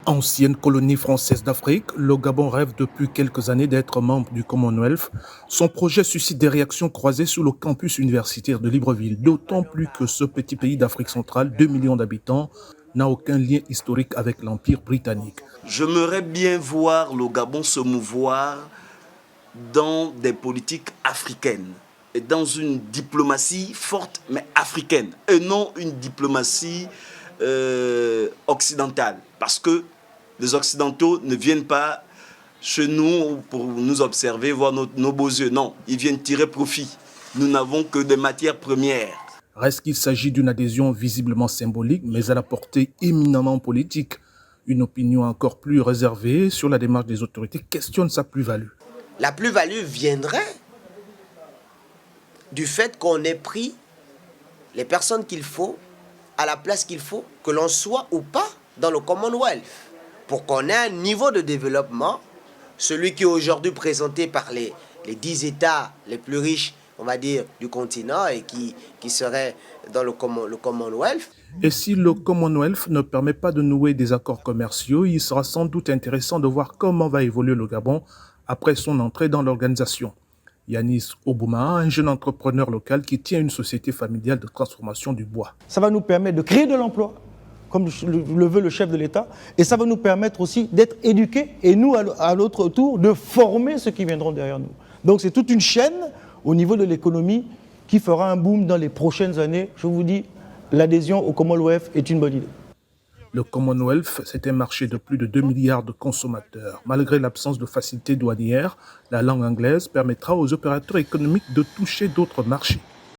Ancienne colonie française d'Afrique, le Gabon rêve depuis quelques années d'être membre du Commonwealth. Son projet suscite des réactions croisées sur le campus universitaire de Libreville, d'autant plus que ce petit pays d'Afrique centrale, 2 millions d'habitants, n'a aucun lien historique avec l'Empire britannique. J'aimerais bien voir le Gabon se mouvoir dans des politiques africaines et dans une diplomatie forte mais africaine et non une diplomatie occidentale, parce que les Occidentaux ne viennent pas chez nous pour nous observer, voir nos beaux yeux. Non, ils viennent tirer profit. Nous n'avons que des matières premières. Reste qu'il s'agit d'une adhésion visiblement symbolique, mais à la portée éminemment politique. Une opinion encore plus réservée sur la démarche des autorités questionne sa plus-value. La plus-value viendrait du fait qu'on ait pris les personnes qu'il faut à la place qu'il faut, que l'on soit ou pas dans le Commonwealth, pour qu'on ait un niveau de développement, celui qui est aujourd'hui présenté par les 10 États les plus riches, on va dire, du continent et qui seraient dans le Commonwealth. Et si le Commonwealth ne permet pas de nouer des accords commerciaux, il sera sans doute intéressant de voir comment va évoluer le Gabon après son entrée dans l'organisation. Yanis Obouma, un jeune entrepreneur local qui tient une société familiale de transformation du bois. Ça va nous permettre de créer de l'emploi, comme le veut le chef de l'État, et ça va nous permettre aussi d'être éduqués, et nous, à notre tour, de former ceux qui viendront derrière nous. Donc c'est toute une chaîne au niveau de l'économie qui fera un boom dans les prochaines années. Je vous dis, l'adhésion au Commonwealth est une bonne idée. Le Commonwealth, c'est un marché de plus de 2 milliards de consommateurs. Malgré l'absence de facilités douanières, la langue anglaise permettra aux opérateurs économiques de toucher d'autres marchés.